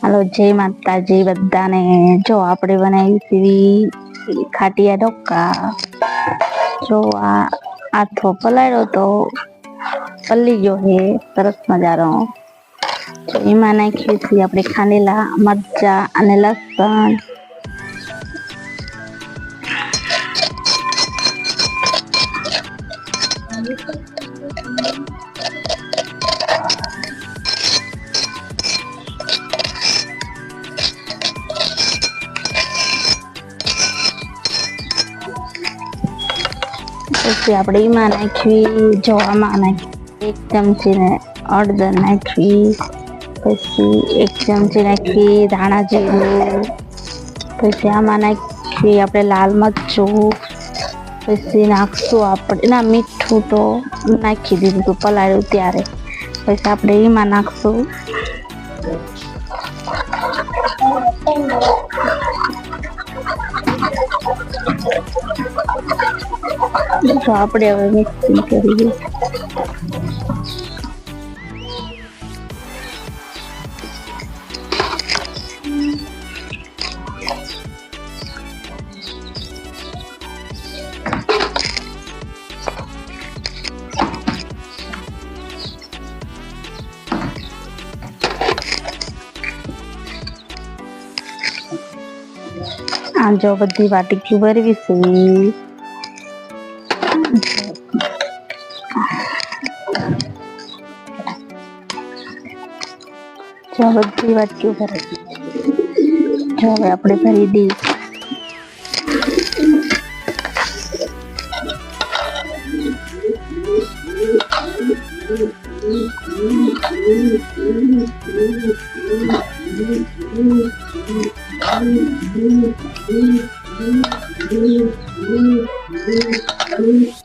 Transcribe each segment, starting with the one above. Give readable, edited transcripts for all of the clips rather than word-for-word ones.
હાલો જય માતાજી બધાને। જો આપણે બનાવી સીવી ખાટિયા ઢોકા। જો આ આથો પલાળ્યો તો પલ્લી ગયો હે સરસ મજાનો। જો એમાં નાખીએ છીએ આપણે ખાંડેલા મરચા અને લસણ। પછી આપણે એમાં નાખવી જો આમાં નાખી 1 ચમચી ને હળદર નાખવી। પછી 1 ચમચી નાખવી ધાણા જીરું। પછી આમાં નાખવી આપણે લાલ મરચું। પછી નાખશું આપણે ના મીઠું તો નાખી દીધું હતું પલાળ્યું ત્યારે। પછી આપણે એમાં નાખશું તો આપણે હવે મિક્સિંગ કરીએ। આ જો બધી વાટકી ભરવી છે। જો બધી વાટકી ભરવી જો હવે આપણે ભરી દઈએ।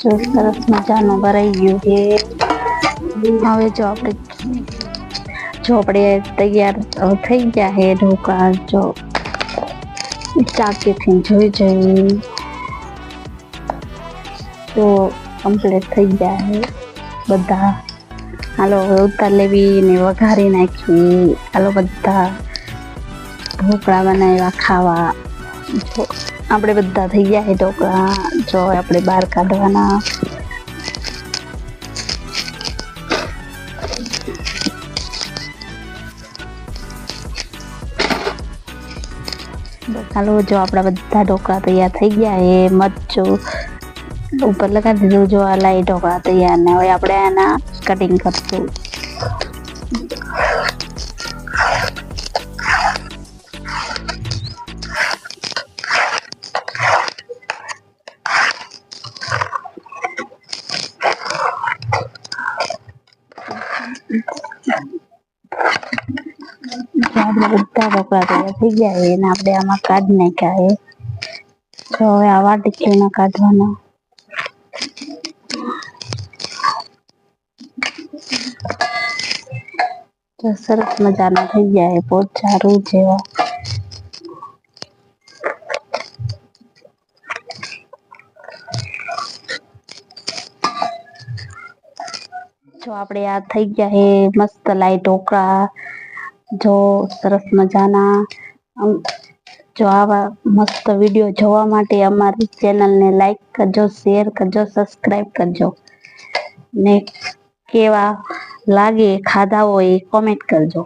જો સરસ મજાનું ભરાઈ ગયું છે। હવે જો આપણે તૈયાર થઈ ગયા છે ઢોકા। જો ચાકીથી જોઈ તો કમ્પ્લીટ થઈ ગયા છે બધા। હાલો હવે ઉતાર લેવી ને વઘારી નાખી। હાલો બધા ઢોકળા બનાવ્યા ખાવા। જો આપણે બધા થઈ ગયા છે ઢોકળા। જો આપણે બહાર કાઢવાના। હાલો જો આપણા બધા ઢોકળા તૈયાર થઈ ગયા છે। મરચું ઉપર લગાવી દીધું। જો આ લાઈ ઢોકળા તૈયાર ને હવે આપણે આના કટિંગ કરશું। આપણે બધા ઢોકળા તૈયાર થઈ ગયા છે ને આપણે આમાં કાઢી નાખ્યા છે। તો હવે આ વાટકીમાં કાઢવાના। તો સરસ મજાના થઈ ગયા છે પોચા રૂ જેવા। જો આપણે આ થઈ ગયા છે મસ્ત લાઈ ઢોકળા। જો સરસ મજાના। જો આવા મસ્ત વિડીયો જોવા માટે અમારી ચેનલને લાઈક કરજો, શેર કરજો, સબસ્ક્રાઈબ કરજો ને કેવા લાગે ખાધા હોય એ કોમેન્ટ કરજો।